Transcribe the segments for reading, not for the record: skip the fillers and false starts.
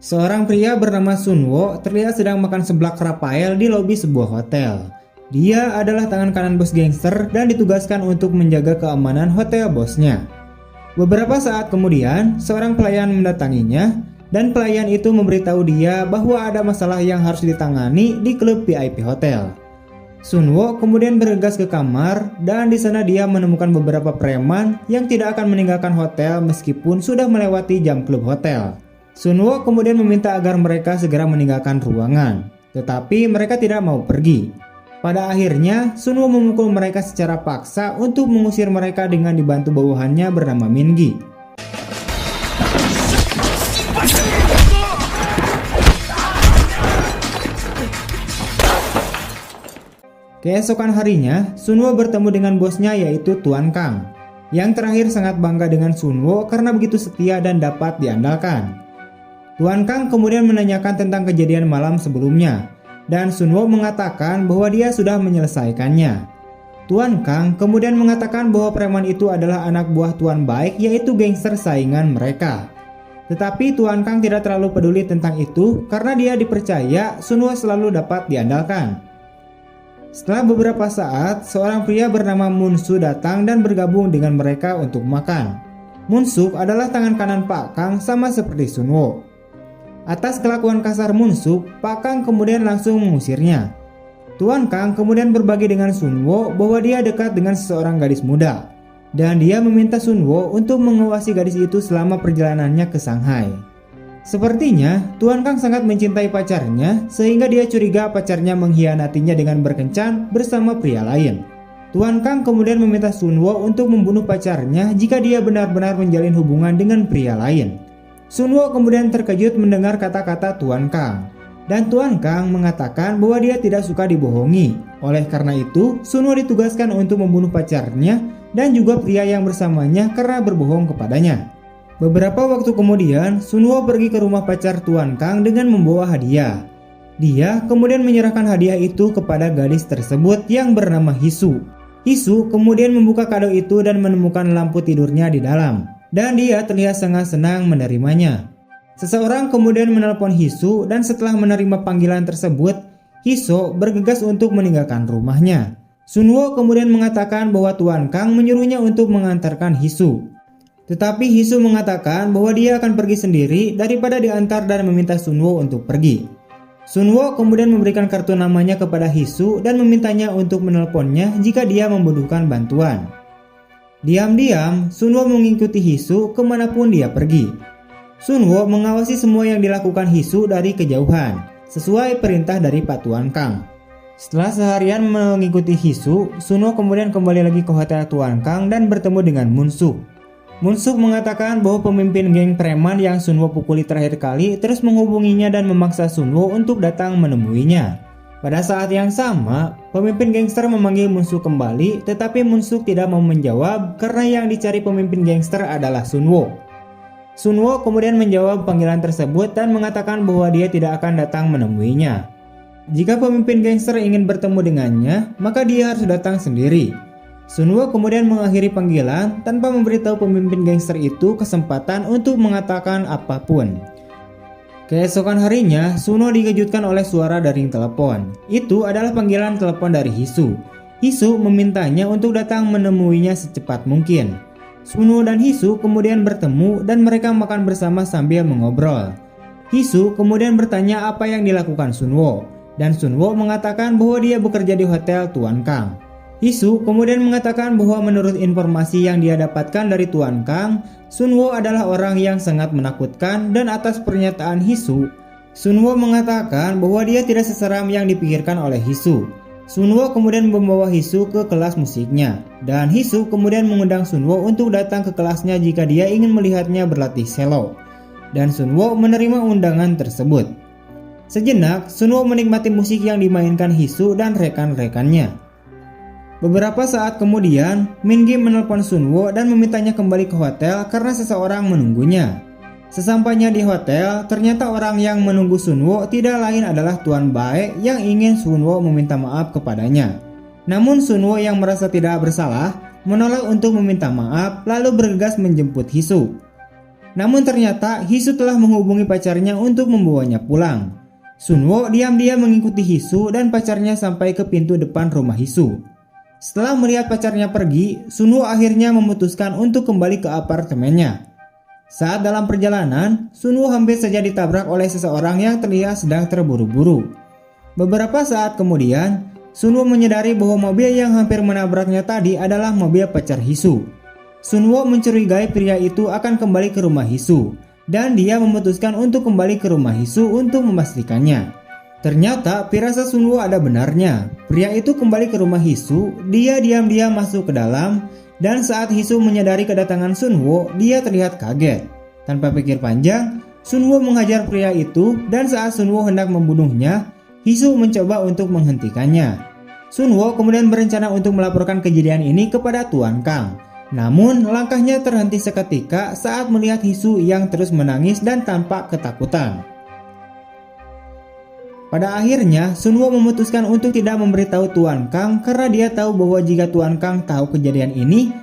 Seorang pria bernama Sunwo terlihat sedang makan seblak Rafael di lobi sebuah hotel. Dia adalah tangan kanan bos gangster dan ditugaskan untuk menjaga keamanan hotel bosnya. Beberapa saat kemudian, seorang pelayan mendatanginya dan pelayan itu memberitahu dia bahwa ada masalah yang harus ditangani di klub VIP hotel. Sunwo kemudian bergegas ke kamar dan di sana dia menemukan beberapa preman yang tidak akan meninggalkan hotel meskipun sudah melewati jam klub hotel. Sunwo kemudian meminta agar mereka segera meninggalkan ruangan, tetapi mereka tidak mau pergi. Pada akhirnya, Sunwo memukul mereka secara paksa untuk mengusir mereka dengan dibantu bawahannya bernama Mingi. Keesokan harinya, Sunwo bertemu dengan bosnya yaitu Tuan Kang. Yang terakhir sangat bangga dengan Sunwo karena begitu setia dan dapat diandalkan. Tuan Kang kemudian menanyakan tentang kejadian malam sebelumnya, dan Sunwo mengatakan bahwa dia sudah menyelesaikannya. Tuan Kang kemudian mengatakan bahwa preman itu adalah anak buah Tuan Baik yaitu gangster saingan mereka. Tetapi Tuan Kang tidak terlalu peduli tentang itu karena dia dipercaya Sunwo selalu dapat diandalkan. Setelah beberapa saat, seorang pria bernama Munsu datang dan bergabung dengan mereka untuk makan. Munsu adalah tangan kanan Pak Kang sama seperti Sunwo. Atas kelakuan kasar Munsu, Pak Kang kemudian langsung mengusirnya. Tuan Kang kemudian berbagi dengan Sunwo bahwa dia dekat dengan seseorang gadis muda, dan dia meminta Sunwo untuk mengawasi gadis itu selama perjalanannya ke Shanghai. Sepertinya, Tuan Kang sangat mencintai pacarnya sehingga dia curiga pacarnya mengkhianatinya dengan berkencan bersama pria lain. Tuan Kang kemudian meminta Sunwo untuk membunuh pacarnya jika dia benar-benar menjalin hubungan dengan pria lain. Sunwo kemudian terkejut mendengar kata-kata Tuan Kang, dan Tuan Kang mengatakan bahwa dia tidak suka dibohongi. Oleh karena itu, Sunwo ditugaskan untuk membunuh pacarnya dan juga pria yang bersamanya karena berbohong kepadanya. Beberapa waktu kemudian, Sunwo pergi ke rumah pacar Tuan Kang dengan membawa hadiah. Dia kemudian menyerahkan hadiah itu kepada gadis tersebut yang bernama Hisu. Hisu kemudian membuka kado itu dan menemukan lampu tidurnya di dalam, dan dia terlihat sangat senang menerimanya. Seseorang kemudian menelpon Hisu dan setelah menerima panggilan tersebut, Hisu bergegas untuk meninggalkan rumahnya. Sunwo kemudian mengatakan bahwa Tuan Kang menyuruhnya untuk mengantarkan Hisu. Tetapi Hisu mengatakan bahwa dia akan pergi sendiri daripada diantar dan meminta Sunwo untuk pergi. Sunwo kemudian memberikan kartu namanya kepada Hisu dan memintanya untuk menelponnya jika dia membutuhkan bantuan. Diam-diam, Sunwo mengikuti Hisu kemanapun dia pergi. Sunwo mengawasi semua yang dilakukan Hisu dari kejauhan, sesuai perintah dari Pak Tuan Kang. Setelah seharian mengikuti Hisu, Sunwo kemudian kembali lagi ke hotel Tuan Kang dan bertemu dengan Munsu. Munsu mengatakan bahwa pemimpin geng preman yang Sunwo pukuli terakhir kali terus menghubunginya dan memaksa Sunwo untuk datang menemuinya. Pada saat yang sama, pemimpin gangster memanggil Munsu kembali, tetapi Munsu tidak mau menjawab karena yang dicari pemimpin gangster adalah Sunwo. Sunwo kemudian menjawab panggilan tersebut dan mengatakan bahwa dia tidak akan datang menemuinya. Jika pemimpin gangster ingin bertemu dengannya, maka dia harus datang sendiri. Sunwo kemudian mengakhiri panggilan tanpa memberitahu pemimpin gangster itu kesempatan untuk mengatakan apapun. Keesokan harinya, Sunwo dikejutkan oleh suara dari telepon. Itu adalah panggilan telepon dari Hisu. Hisu memintanya untuk datang menemuinya secepat mungkin. Sunwo dan Hisu kemudian bertemu dan mereka makan bersama sambil mengobrol. Hisu kemudian bertanya apa yang dilakukan Sunwo, dan Sunwo mengatakan bahwa dia bekerja di hotel Tuan Kang. Hisu kemudian mengatakan bahwa menurut informasi yang dia dapatkan dari Tuan Kang, Sunwo adalah orang yang sangat menakutkan dan atas pernyataan Hisu, Sunwo mengatakan bahwa dia tidak seseram yang dipikirkan oleh Hisu. Sunwo kemudian membawa Hisu ke kelas musiknya, dan Hisu kemudian mengundang Sunwo untuk datang ke kelasnya jika dia ingin melihatnya berlatih selo, dan Sunwo menerima undangan tersebut. Sejenak, Sunwo menikmati musik yang dimainkan Hisu dan rekan-rekannya. Beberapa saat kemudian, Mingi menelpon Sunwo dan memintanya kembali ke hotel karena seseorang menunggunya. Sesampainya di hotel, ternyata orang yang menunggu Sunwo tidak lain adalah Tuan Bae yang ingin Sunwo meminta maaf kepadanya. Namun Sunwo yang merasa tidak bersalah menolak untuk meminta maaf lalu bergegas menjemput Hisu. Namun ternyata Hisu telah menghubungi pacarnya untuk membawanya pulang. Sunwo diam-diam mengikuti Hisu dan pacarnya sampai ke pintu depan rumah Hisu. Setelah melihat pacarnya pergi, Sunwo akhirnya memutuskan untuk kembali ke apartemennya. Saat dalam perjalanan, Sunwo hampir saja ditabrak oleh seseorang yang terlihat sedang terburu-buru. Beberapa saat kemudian, Sunwo menyadari bahwa mobil yang hampir menabraknya tadi adalah mobil pacar Hisu. Sunwo mencurigai pria itu akan kembali ke rumah Hisu, dan dia memutuskan untuk kembali ke rumah Hisu untuk memastikannya. Ternyata firasat Sunwo ada benarnya. Pria itu kembali ke rumah Hisu, dia diam-diam masuk ke dalam, dan saat Hisu menyadari kedatangan Sunwo, dia terlihat kaget. Tanpa pikir panjang, Sunwo menghajar pria itu, dan saat Sunwo hendak membunuhnya, Hisu mencoba untuk menghentikannya. Sunwo kemudian berencana untuk melaporkan kejadian ini kepada Tuan Kang. Namun langkahnya terhenti seketika saat melihat Hisu yang terus menangis dan tampak ketakutan. Pada akhirnya, Sunwo memutuskan untuk tidak memberitahu Tuan Kang karena dia tahu bahwa jika Tuan Kang tahu kejadian ini,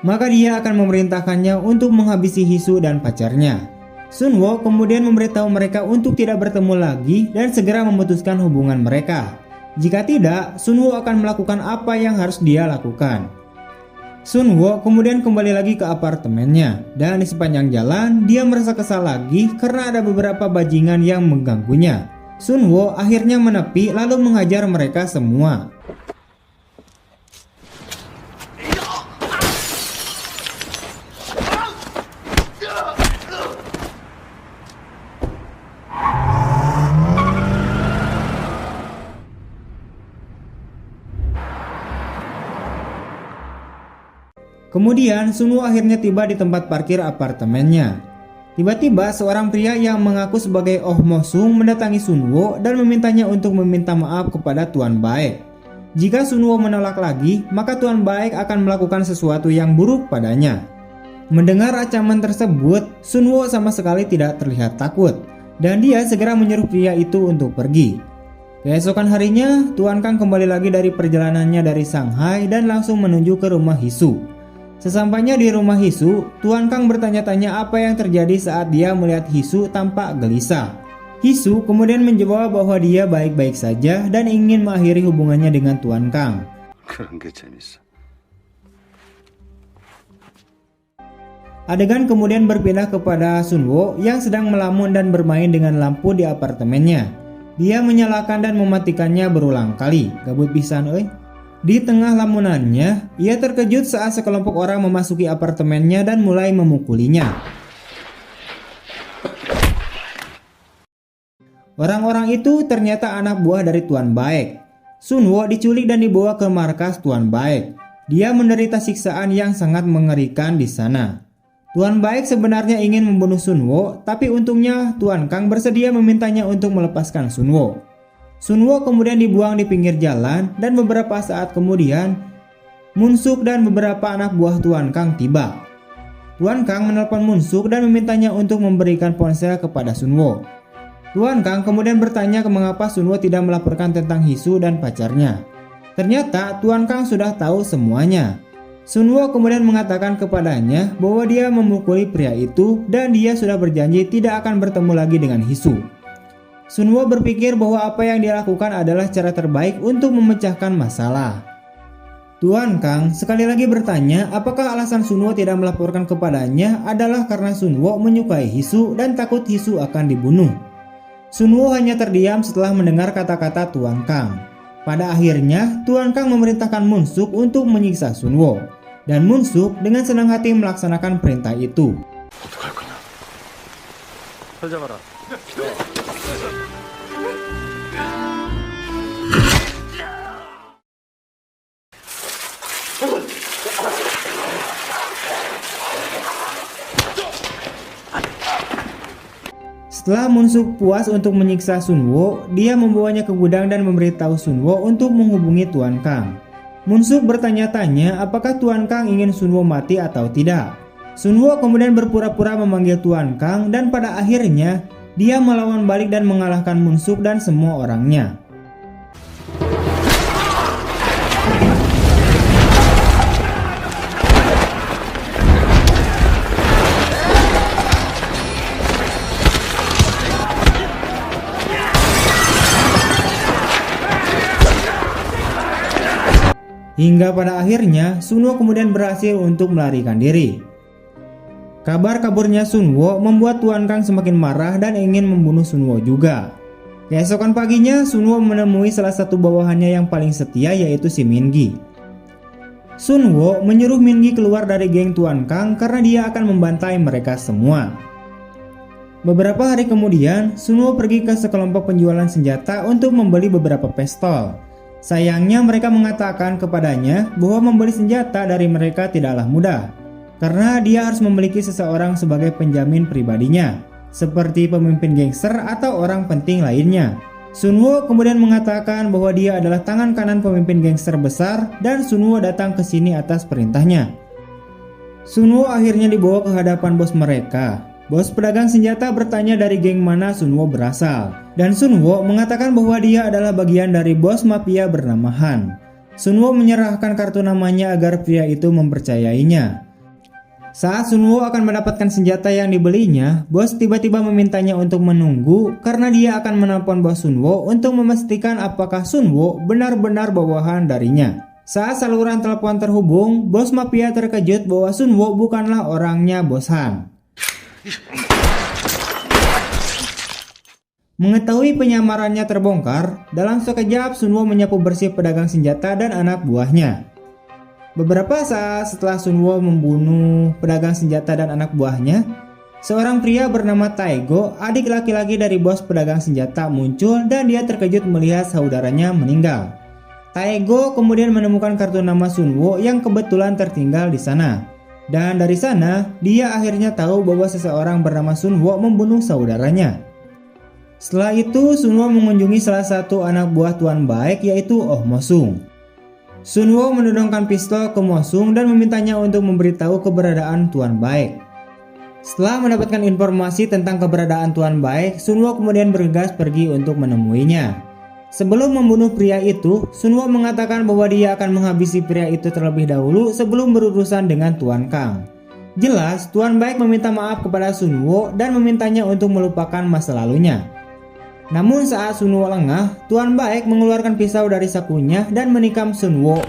maka dia akan memerintahkannya untuk menghabisi Hisu dan pacarnya. Sunwo kemudian memberitahu mereka untuk tidak bertemu lagi dan segera memutuskan hubungan mereka. Jika tidak, Sunwo akan melakukan apa yang harus dia lakukan. Sunwo kemudian kembali lagi ke apartemennya, dan di sepanjang jalan dia merasa kesal lagi karena ada beberapa bajingan yang mengganggunya. Sunwo akhirnya menepi lalu menghajar mereka semua. Kemudian Sunwo akhirnya tiba di tempat parkir apartemennya. Tiba-tiba seorang pria yang mengaku sebagai Oh Mo Sung mendatangi Sunwo dan memintanya untuk meminta maaf kepada Tuan Baek. Jika Sunwo menolak lagi, maka Tuan Baek akan melakukan sesuatu yang buruk padanya. Mendengar ancaman tersebut, Sunwo sama sekali tidak terlihat takut, dan dia segera menyuruh pria itu untuk pergi. Keesokan harinya, Tuan Kang kembali lagi dari perjalanannya dari Shanghai dan langsung menuju ke rumah Hisu. Sesampainya di rumah Hisu, Tuan Kang bertanya-tanya apa yang terjadi saat dia melihat Hisu tampak gelisah. Hisu kemudian menjawab bahwa dia baik-baik saja dan ingin mengakhiri hubungannya dengan Tuan Kang. Adegan kemudian berpindah kepada Sunwo yang sedang melamun dan bermain dengan lampu di apartemennya. Dia menyalakan dan mematikannya berulang kali. Gabut pisan euy. Di tengah lamunannya, ia terkejut saat sekelompok orang memasuki apartemennya dan mulai memukulinya. Orang-orang itu ternyata anak buah dari Tuan Baek. Sunwo diculik dan dibawa ke markas Tuan Baek. Dia menderita siksaan yang sangat mengerikan di sana. Tuan Baek sebenarnya ingin membunuh Sunwo, tapi untungnya Tuan Kang bersedia memintanya untuk melepaskan Sunwo. Sunwo kemudian dibuang di pinggir jalan dan beberapa saat kemudian Munsuk dan beberapa anak buah Tuan Kang tiba. Tuan Kang menelpon Munsuk dan memintanya untuk memberikan ponsel kepada Sunwo. Tuan Kang kemudian bertanya mengapa Sunwo tidak melaporkan tentang Hisu dan pacarnya. Ternyata Tuan Kang sudah tahu semuanya. Sunwo kemudian mengatakan kepadanya bahwa dia memukuli pria itu dan dia sudah berjanji tidak akan bertemu lagi dengan Hisu. Sunwo berpikir bahwa apa yang dia lakukan adalah cara terbaik untuk memecahkan masalah. Tuan Kang sekali lagi bertanya apakah alasan Sunwo tidak melaporkan kepadanya adalah karena Sunwo menyukai Hisu dan takut Hisu akan dibunuh. Sunwo hanya terdiam setelah mendengar kata-kata Tuan Kang. Pada akhirnya Tuan Kang memerintahkan Munsuk untuk menyiksa Sunwo, dan Munsuk dengan senang hati melaksanakan perintah itu. Setelah Munsuk puas untuk menyiksa Sunwo, dia membawanya ke gudang dan memberitahu Sunwo untuk menghubungi Tuan Kang. Munsuk bertanya-tanya apakah Tuan Kang ingin Sunwo mati atau tidak. Sunwo kemudian berpura-pura memanggil Tuan Kang dan pada akhirnya dia melawan balik dan mengalahkan Munsuk dan semua orangnya. Hingga pada akhirnya Sunwo kemudian berhasil untuk melarikan diri. Kabar kaburnya Sunwo membuat Tuan Kang semakin marah dan ingin membunuh Sunwo juga. Keesokan paginya Sunwo menemui salah satu bawahannya yang paling setia, yaitu si Mingi. Sunwo menyuruh Mingi keluar dari geng Tuan Kang karena dia akan membantai mereka semua. Beberapa hari kemudian Sunwo pergi ke sekelompok penjualan senjata untuk membeli beberapa pistol. Sayangnya mereka mengatakan kepadanya bahwa membeli senjata dari mereka tidaklah mudah, karena dia harus memiliki seseorang sebagai penjamin pribadinya, seperti pemimpin gangster atau orang penting lainnya. Sunwo kemudian mengatakan bahwa dia adalah tangan kanan pemimpin gangster besar dan Sunwo datang ke sini atas perintahnya. Sunwo akhirnya dibawa ke hadapan bos mereka. Bos pedagang senjata bertanya dari geng mana Sunwo berasal, dan Sunwo mengatakan bahwa dia adalah bagian dari bos mafia bernama Han. Sunwo menyerahkan kartu namanya agar pria itu mempercayainya. Saat Sunwo akan mendapatkan senjata yang dibelinya, bos tiba-tiba memintanya untuk menunggu karena dia akan menelpon bos Sunwo untuk memastikan apakah Sunwo benar-benar bawahan darinya. Saat saluran telepon terhubung, bos mafia terkejut bahwa Sunwo bukanlah orangnya bos Han. Mengetahui penyamarannya terbongkar, dalam sekejap Sunwo menyapu bersih pedagang senjata dan anak buahnya. Beberapa saat setelah Sunwo membunuh pedagang senjata dan anak buahnya, seorang pria bernama Taego, adik laki-laki dari bos pedagang senjata, muncul dan dia terkejut melihat saudaranya meninggal. Taego kemudian menemukan kartu nama Sunwo yang kebetulan tertinggal di sana. Dan dari sana, dia akhirnya tahu bahwa seseorang bernama Sunwo membunuh saudaranya. Setelah itu, Sunwo mengunjungi salah satu anak buah Tuan Baek, yaitu Oh Mosung. Sunwo menodongkan pistol ke Mosung dan memintanya untuk memberitahu keberadaan Tuan Baek. Setelah mendapatkan informasi tentang keberadaan Tuan Baek, Sunwo kemudian bergegas pergi untuk menemuinya. Sebelum membunuh pria itu, Sunwo mengatakan bahwa dia akan menghabisi pria itu terlebih dahulu sebelum berurusan dengan Tuan Kang. Jelas, Tuan Baek meminta maaf kepada Sunwo dan memintanya untuk melupakan masa lalunya. Namun saat Sunwo lengah, Tuan Baek mengeluarkan pisau dari sakunya dan menikam Sunwo.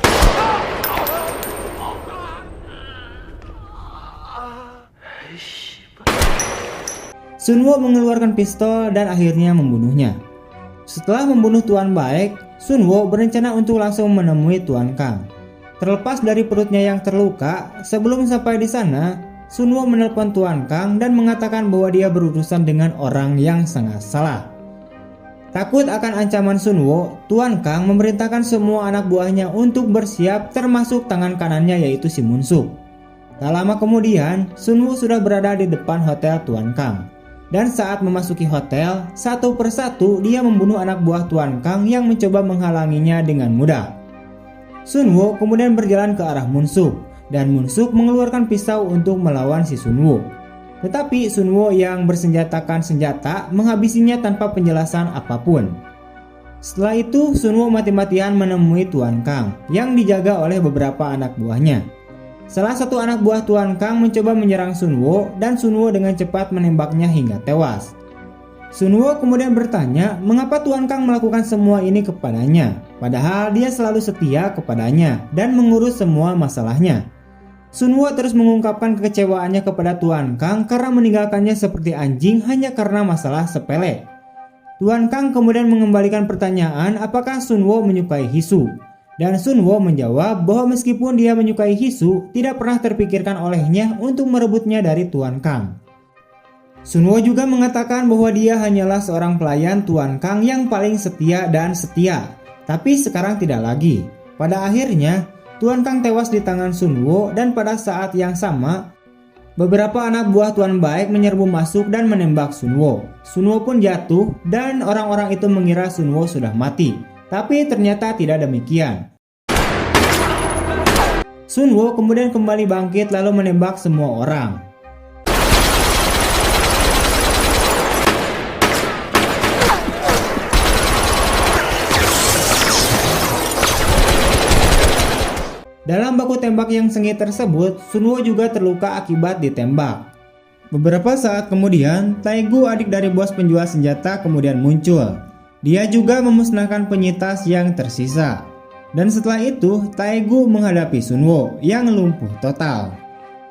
Sunwo mengeluarkan pistol dan akhirnya membunuhnya. Setelah membunuh Tuan Baek, Sunwo berencana untuk langsung menemui Tuan Kang. Terlepas dari perutnya yang terluka, sebelum sampai di sana, Sunwo menelpon Tuan Kang dan mengatakan bahwa dia berurusan dengan orang yang sangat salah. Takut akan ancaman Sunwo, Tuan Kang memerintahkan semua anak buahnya untuk bersiap, termasuk tangan kanannya yaitu si Munsuk. Tak lama kemudian, Sunwo sudah berada di depan hotel Tuan Kang. Dan saat memasuki hotel, satu persatu dia membunuh anak buah Tuan Kang yang mencoba menghalanginya dengan mudah. Sunwo kemudian berjalan ke arah Munsuk, dan Munsuk mengeluarkan pisau untuk melawan si Sunwo. Tetapi Sunwo yang bersenjatakan senjata menghabisinya tanpa penjelasan apapun. Setelah itu, Sunwo mati-matian menemui Tuan Kang yang dijaga oleh beberapa anak buahnya. Salah satu anak buah Tuan Kang mencoba menyerang Sunwo dan Sunwo dengan cepat menembaknya hingga tewas. Sunwo kemudian bertanya mengapa Tuan Kang melakukan semua ini kepadanya, padahal dia selalu setia kepadanya dan mengurus semua masalahnya. Sunwo terus mengungkapkan kekecewaannya kepada Tuan Kang karena meninggalkannya seperti anjing hanya karena masalah sepele. Tuan Kang kemudian mengembalikan pertanyaan apakah Sunwo menyukai Hisu. Dan Sunwo menjawab bahwa meskipun dia menyukai Hisu, tidak pernah terpikirkan olehnya untuk merebutnya dari Tuan Kang. Sunwo juga mengatakan bahwa dia hanyalah seorang pelayan Tuan Kang yang paling setia dan setia. Tapi sekarang tidak lagi. Pada akhirnya, Tuan Kang tewas di tangan Sunwo dan pada saat yang sama, beberapa anak buah Tuan Baek menyerbu masuk dan menembak Sunwo. Sunwo pun jatuh dan orang-orang itu mengira Sunwo sudah mati. Tapi ternyata tidak demikian. Sunwo kemudian kembali bangkit lalu menembak semua orang. Dalam baku tembak yang sengit tersebut, Sunwo juga terluka akibat ditembak. Beberapa saat kemudian, Taegu, adik dari bos penjual senjata, kemudian muncul. Dia juga memusnahkan penyintas yang tersisa. Dan setelah itu, Taegu menghadapi Sunwo yang lumpuh total.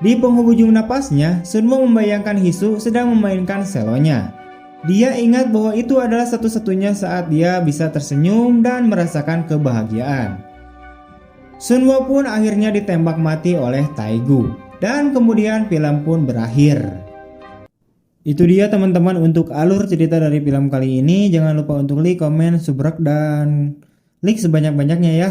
Di penghujung napasnya, Sunwo membayangkan Hisu sedang memainkan selonya. Dia ingat bahwa itu adalah satu-satunya saat dia bisa tersenyum dan merasakan kebahagiaan. Sunwo pun akhirnya ditembak mati oleh Taegu. Dan kemudian film pun berakhir. Itu dia teman-teman untuk alur cerita dari film kali ini. Jangan lupa untuk like, komen, subscribe, dan like sebanyak-banyaknya ya.